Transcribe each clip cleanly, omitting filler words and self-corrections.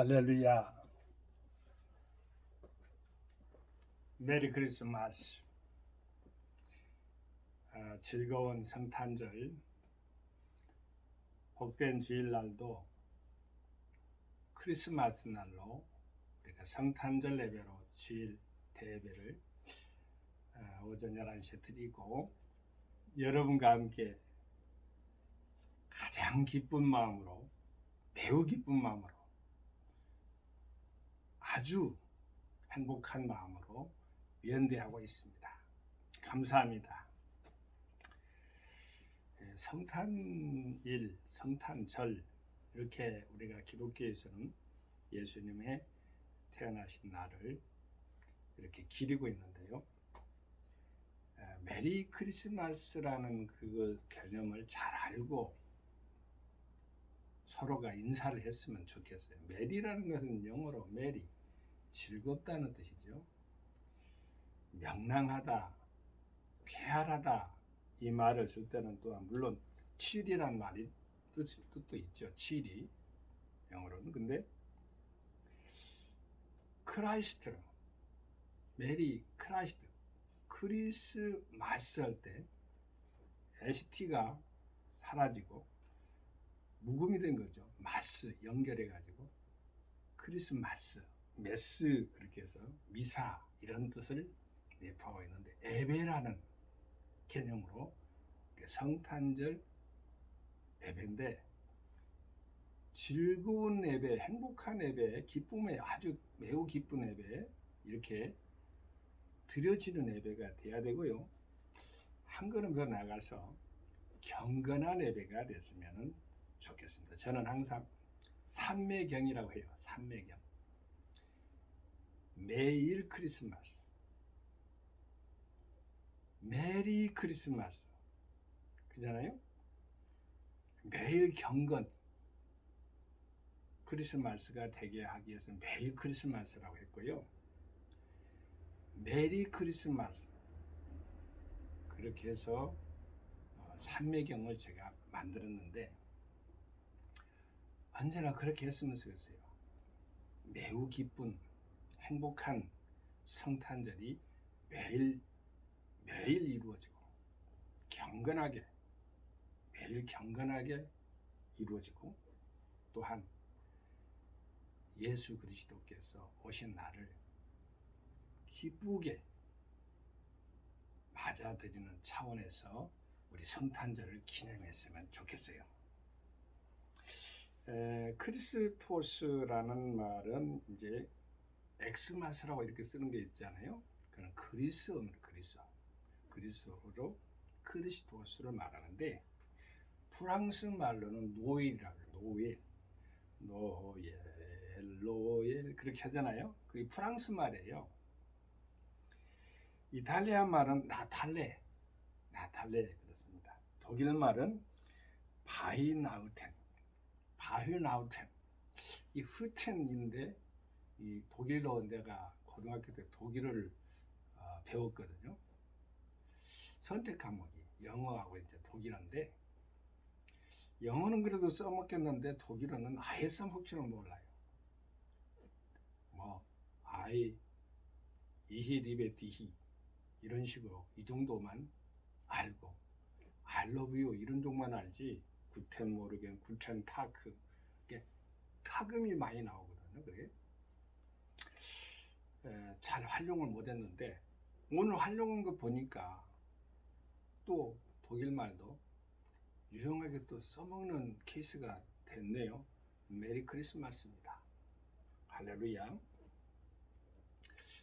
할렐루야. 메리 크리스마스. 즐거운 성탄절, 복된 주일날도 크리스마스 날로 우리가 성탄절 예배로 주일 대예배를 오전 11시에 드리고, 여러분과 함께 가장 기쁜 마음으로, 매우 기쁜 마음으로, 아주 행복한 마음으로 연대하고 있습니다. 감사합니다. 성탄일, 성탄절, 이렇게 우리가 기독교에서는 예수님의 태어나신 날을 이렇게 기리고 있는데요. 메리 크리스마스라는 그 개념을 잘 알고 서로가 인사를 했으면 좋겠어요. 메리라는 것은 영어로 메리, 즐겁다는 뜻이죠. 명랑하다, 쾌활하다, 이 말을 쓸 때는 또한 물론 칠이란 말이 뜻도 있죠. 칠이 영어로는. 근데 크라이스트, 메리 크라이스트, 크리스마스 할 때 ST가 사라지고 묵음이 된 거죠. 마스 연결해 가지고 크리스마스, 메스, 그렇게 해서 미사, 이런 뜻을 내포하고 있는데, 예배라는 개념으로 성탄절 예배인데, 즐거운 예배, 행복한 예배, 기쁨의 아주 매우 기쁜 예배, 이렇게 드려지는 예배가 돼야 되고요. 한 걸음 더 나가서 경건한 예배가 됐으면 좋겠습니다. 저는 항상 삼매경이라고 해요. 삼매경. 매일 크리스마스, 메리 크리스마스, 그잖아요. 매일 경건, 크리스마스가 되게 하기 위해서 매일 크리스마스라고 했고요. 메리 크리스마스, 그렇게 해서 삼매경을 제가 만들었는데, 언제나 그렇게 했으면 좋겠어요. 매우 기쁜 행복한 성탄절이 매일 이루어지고, 경건하게, 매일 경건하게 이루어지고, 또한 예수 그리스도께서 오신 날을 기쁘게 맞아들이는 차원에서 우리 성탄절을 기념했으면 좋겠어요. 크리스토스라는 말은 이제 엑스마스라고 이렇게 쓰는 게 있잖아요. 그는 그리스어로 크리스토스를 말하는데, 프랑스 말로는 노엘이라고 해요. 노엘 그렇게 하잖아요. 그게 프랑스 말이에요. 이탈리아 말은 나탈레 그렇습니다. 독일 말은 바히나우텐. 이 흐텐인데, 이 독일로 내가 고등학교 때 독일을 배웠거든요. 선택 과목이 영어하고 이제 독일어인데, 영어는 그래도 써먹겠는데 독일어는 아예 써먹을 줄은 몰라요. 이히 리베 디히 이런 식으로 이 정도만 알고, I love you 이런 정도만 알지, 구텐 모르겐, 구텐 타크, 타금이 많이 나오거든요. 그게 잘 활용을 못했는데, 오늘 활용한 거 보니까 또 독일 말도 유용하게 또 써먹는 케이스가 됐네요. 메리 크리스마스입니다. 할렐루야.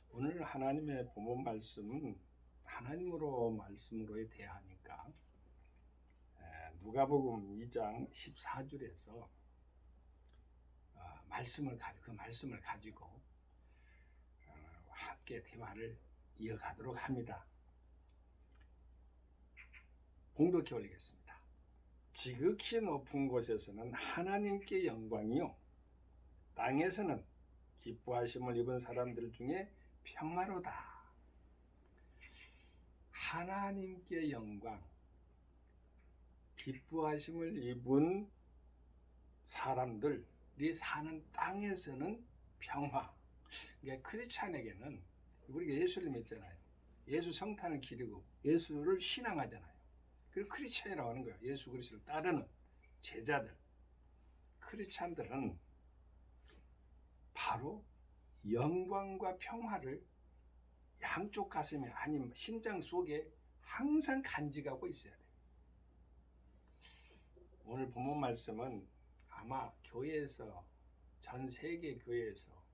오늘 하나님의 본문 말씀은 하나님으로 말씀으로 대하니까 누가복음 2장 14절에서 그 말씀을 가지고 함께 대화를 이어가도록 합니다. 봉독해 올리겠습니다. 지극히 높은 곳에서는 하나님께 영광이요, 땅에서는 기뻐하심을 입은 사람들 중에 평화로다. 하나님께 영광, 기뻐하심을 입은 사람들, 사는 땅에서는 평화. 그러니까 크리스찬에게는 우리가 예수를 믿잖아요. 예수 성탄을 기리고 예수를 신앙하잖아요. 그 크리스찬이라고 하는 거예요. 예수 그리스도를 따르는 제자들. 크리스찬들은 바로 영광과 평화를 양쪽 가슴에 아니면 심장 속에 항상 간직하고 있어야 돼요. 오늘 본문 말씀은 아마 교회에서 전 세계 교회에서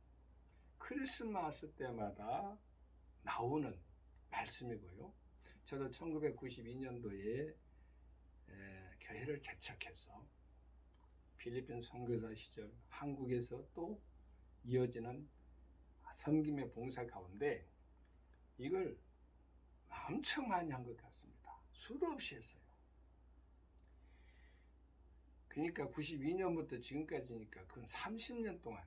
크리스마스 때마다 나오는 말씀이고요. 저도 1992년도에 교회를 개척해서 필리핀 선교사 시절 한국에서 또 이어지는 섬김의 봉사 가운데 이걸 엄청 많이 한 것 같습니다. 수도 없이 했어요. 그러니까 92년부터 지금까지니까 그건 30년 동안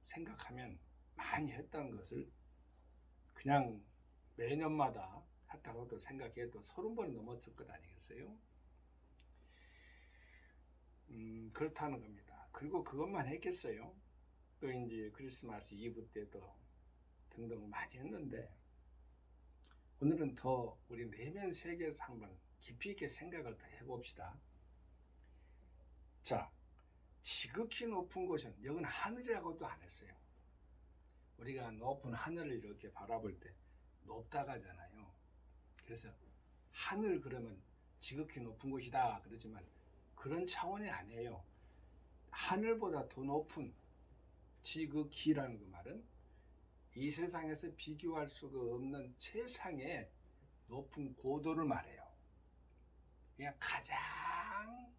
생각하면 많이 했다는 것을 그냥 매년마다 했다고도 생각해도 30번이 넘었을 것 아니겠어요? 그렇다는 겁니다. 그리고 그것만 했겠어요? 또 이제 크리스마스 이브 때도 등등 많이 했는데 오늘은 더 우리 내면 세계에서 한번 깊이 있게 생각을 더 해봅시다. 자, 지극히 높은 곳은 여기는 하늘이라고도 안 했어요. 우리가 높은 하늘을 이렇게 바라볼 때 높다가 하잖아요. 그래서 하늘 그러면 지극히 높은 곳이다 그러지만 그런 차원이 아니에요. 하늘보다 더 높은 지극히라는 그 말은 이 세상에서 비교할 수가 없는 최상의 높은 고도를 말해요. 그냥 가장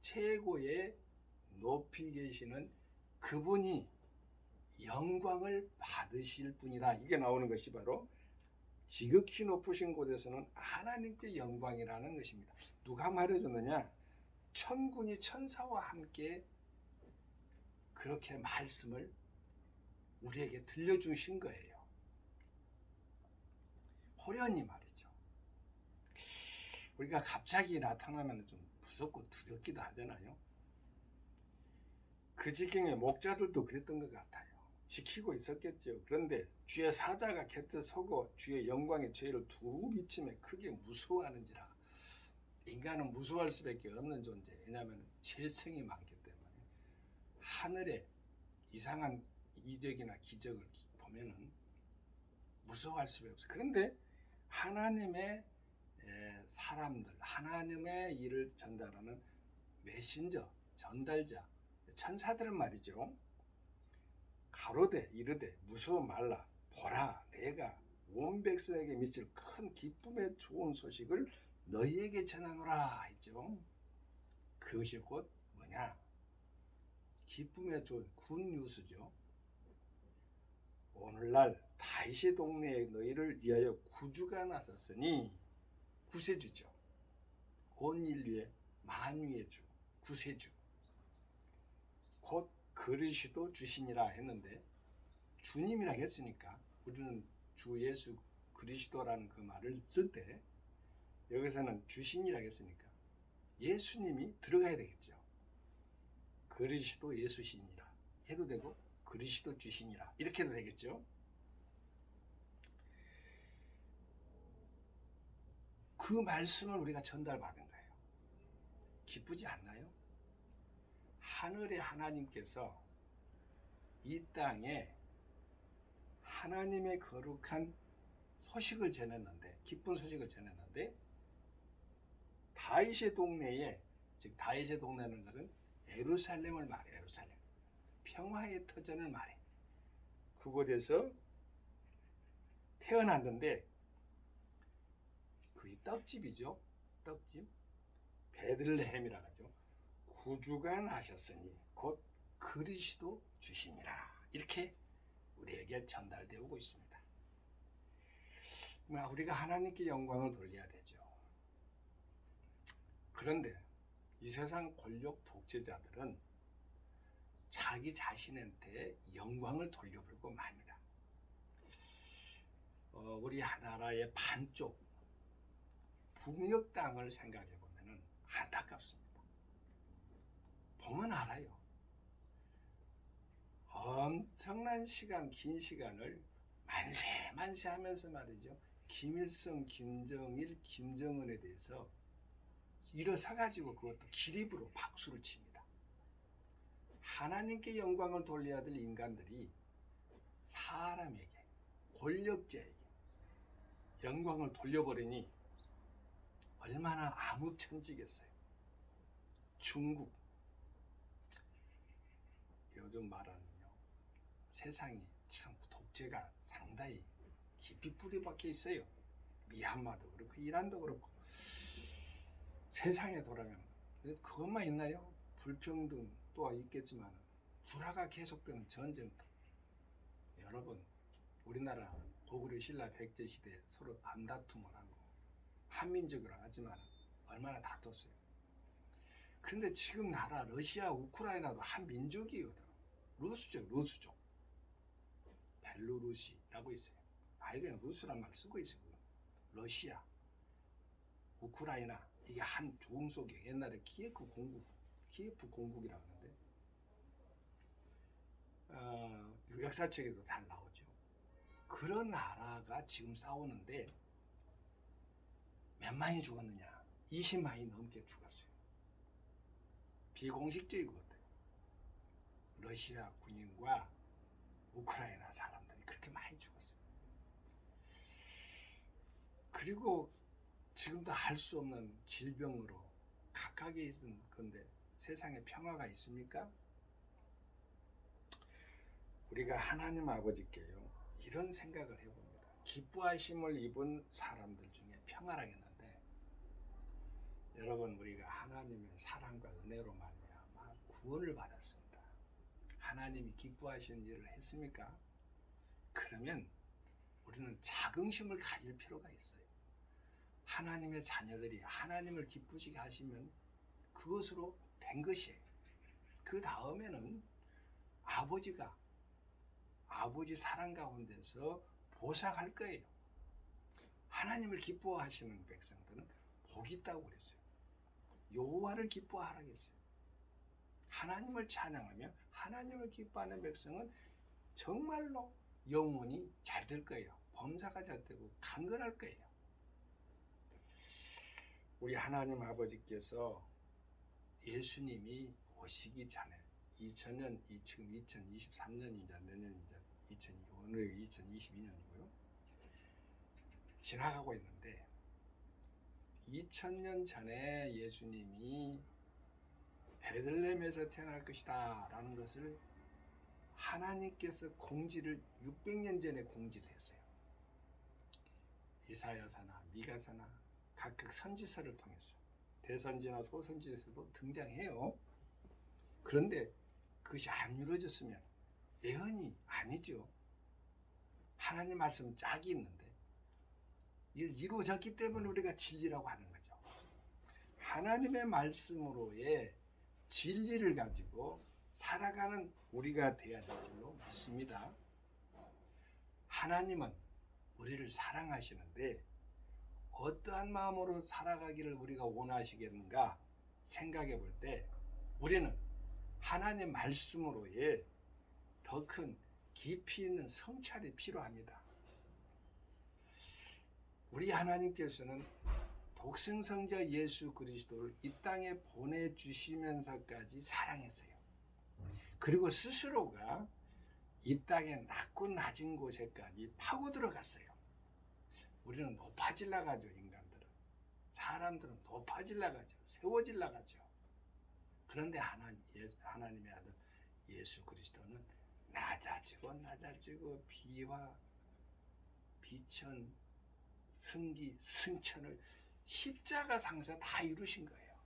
최고의 높이 계시는 그분이 영광을 받으실 분이다. 이게 나오는 것이 바로 지극히 높으신 곳에서는 하나님께 영광이라는 것입니다. 누가 말해줬느냐? 천군이 천사와 함께 그렇게 말씀을 우리에게 들려주신 거예요. 호련히 말이죠. 우리가 갑자기 나타나면 좀 무섭고 두렵기도 하잖아요. 그 지경에 목자들도 그랬던 것 같아요. 지키고 있었겠죠. 그런데 주의 사자가 곁에 서고 주의 영광의 저희를 두루 비침에 크게 무서워하는지라. 인간은 무서워할 수밖에 없는 존재. 왜냐하면 재성이 많기 때문에. 하늘에 이상한 이적이나 기적을 보면은 무서워할 수밖에 없어요. 그런데 하나님의 사람들, 하나님의 일을 전달하는 메신저, 전달자, 천사들은 말이죠. 가로되 이르되 무서워 말라. 보라, 내가 온 백성에게 미칠 큰 기쁨의 좋은 소식을 너희에게 전하노라 했죠. 그것이 곧 뭐냐? 기쁨의 좋은 굿뉴스죠. 오늘날 다윗의 동네에 너희를 위하여 구주가 나섰으니 구세주죠. 온 인류의 만유의 주, 구세주. 곧 그리스도 주시니라 했는데 주님이라 했으니까 우리는 주 예수 그리스도라는 그 말을 쓸 때 여기서는 주신이라 했으니까 예수님이 들어가야 되겠죠. 그리스도 예수시니라 해도 되고 그리스도 주시니라 이렇게 해도 되겠죠. 그 말씀을 우리가 전달받은 거예요. 기쁘지 않나요? 하늘의 하나님께서 이 땅에 하나님의 거룩한 소식을 전했는데, 기쁜 소식을 전했는데 다윗의 동네에, 즉 다윗의 동네는 것은 예루살렘을 말해요. 예루살렘, 평화의 터전을 말해. 그곳에서 태어났는데 그게 떡집이죠. 떡집, 베들레헴이라 하죠. 구주가 나셨으니 곧 그리스도 주시니라. 이렇게 우리에게 전달되어 오고 있습니다. 우리가 하나님께 영광을 돌려야 되죠. 그런데 이 세상 권력 독재자들은 자기 자신한테 영광을 돌려버리고 맙니다. 우리 나라의 반쪽 북녘 땅을 생각해 보면 안타깝습니다. 보면 알아요. 엄청난 시간, 긴 시간을 만세 하면서 말이죠. 김일성, 김정일, 김정은에 대해서 일어서가지고 그것도 기립으로 박수를 칩니다. 하나님께 영광을 돌려야 될 인간들이 사람에게, 권력자에게 영광을 돌려버리니 얼마나 암흑천지겠어요. 중국, 요즘 말하는요, 세상이 참 독재가 상당히 깊이 뿌리 박혀 있어요. 미얀마도 그렇고 이란도 그렇고 세상에 돌아가는 그것만 있나요? 불평등 또 있겠지만 불화가 계속되는 전쟁터. 여러분, 우리나라 고구려 신라 백제 시대 서로 암다툼을 하고 한민족으로 하지만 얼마나 다퉜어요. 근데 지금 나라 러시아, 우크라이나도 한민족이거든. 루스족. 벨로루시라고 있어요. 그냥 루스란 말 쓰고 있어요. 러시아, 우크라이나 이게 한 종속이에요. 옛날에 키예프 공국이라고 하는데 역사책에도 잘 나오죠. 그런 나라가 지금 싸우는데 몇 만이 죽었느냐? 20만이 넘게 죽었어요. 비공식적인 것 같아요. 러시아 군인과 우크라이나 사람들이 그렇게 많이 죽었어요. 그리고 지금도 할 수 없는 질병으로 각각에 있는 건데 세상에 평화가 있습니까? 우리가 하나님 아버지께요, 이런 생각을 해봅니다. 기뻐하심을 입은 사람들 중에 평화라겠는데, 여러분, 우리가 하나님의 사랑과 은혜로 말미암아 구원을 받았습니다. 하나님이 기뻐하시는 일을 했습니까? 그러면 우리는 자긍심을 가질 필요가 있어요. 하나님의 자녀들이 하나님을 기쁘시게 하시면 그것으로 된 것이에요. 그 다음에는 아버지가 아버지 사랑 가운데서 보상할 거예요. 하나님을 기뻐하시는 백성들은 복이 있다고 그랬어요. 여호와를 기뻐하라 했어요. 하나님을 찬양하며 하나님을 기뻐하는 백성은 정말로 영혼이 잘 될 거예요. 범사가 잘 되고 강건할 거예요. 우리 하나님 아버지께서 예수님이 오시기 전에 2000년, 지금 2023년이자 내년이자 오늘 2022년이고요. 지나가고 있는데 2000년 전에 예수님이 베들레헴에서 태어날 것이다 라는 것을 하나님께서 공지를 600년 전에 공지를 했어요. 이사야서나 미가서나 각각 선지서를 통해서 대선지나 소선지에서도 등장해요. 그런데 그것이 안 이루어졌으면 예언이 아니죠. 하나님 말씀 짝이 있는데 이루어졌기 때문에 우리가 진리라고 하는 거죠. 하나님의 말씀으로의 진리를 가지고 살아가는 우리가 되어야 될 줄로 믿습니다. 하나님은 우리를 사랑하시는데 어떠한 마음으로 살아가기를 우리가 원하시겠는가 생각해 볼 때 우리는 하나님 말씀으로의 더 큰 깊이 있는 성찰이 필요합니다. 우리 하나님께서는 독생성자 예수 그리스도를 이 땅에 보내주시면서까지 사랑했어요. 그리고 스스로가 이 땅에 낮고 낮은 곳에까지 파고 들어갔어요. 우리는 높아질라 가죠. 인간들은, 사람들은 높아질라 가죠. 세워질라 가죠. 그런데 하나님의 아들 예수 그리스도는 낮아지고 비와 비천, 승기, 승천을 십자가 상에서 다 이루신 거예요.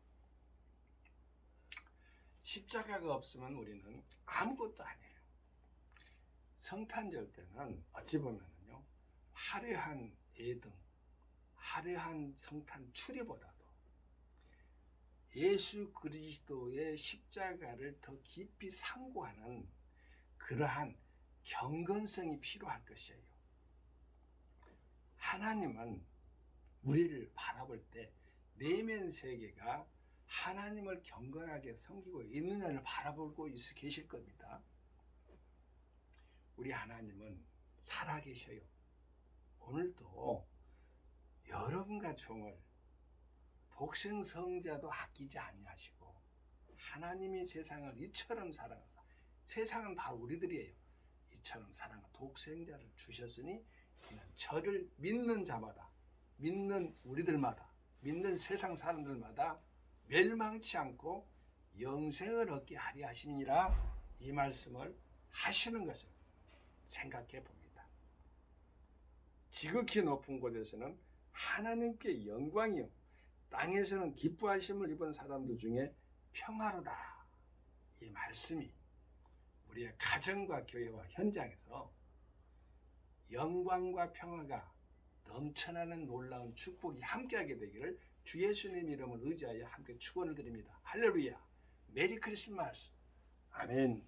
십자가가 없으면 우리는 아무것도 아니에요. 성탄절 때는 어찌 보면은요, 화려한 예등, 화려한 성탄 추리보다도 예수 그리스도의 십자가를 더 깊이 상고하는 그러한 경건성이 필요할 것이에요. 하나님은 우리를 바라볼 때 내면 세계가 하나님을 경건하게 섬기고 있느냐를 바라보고 계실 겁니다. 우리 하나님은 살아계셔요. 오늘도 여러분과 종을 독생 성자도 아끼지 아니하시고 하나님이 세상을 이처럼 사랑하사, 세상은 다 우리들이에요. 이처럼 사랑한 독생자를 주셨으니 이는 저를 믿는 자마다, 믿는 우리들마다, 믿는 세상 사람들마다 멸망치 않고 영생을 얻게 하리 하심이라, 이 말씀을 하시는 것을 생각해 봅니다. 지극히 높은 곳에서는 하나님께 영광이요, 땅에서는 기뻐하심을 입은 사람들 중에 평화로다. 이 말씀이 우리의 가정과 교회와 현장에서 영광과 평화가 넘쳐나는 놀라운 축복이 함께하게 되기를 주 예수님 이름을 의지하여 함께 축원을 드립니다. 할렐루야. 메리 크리스마스. 아멘.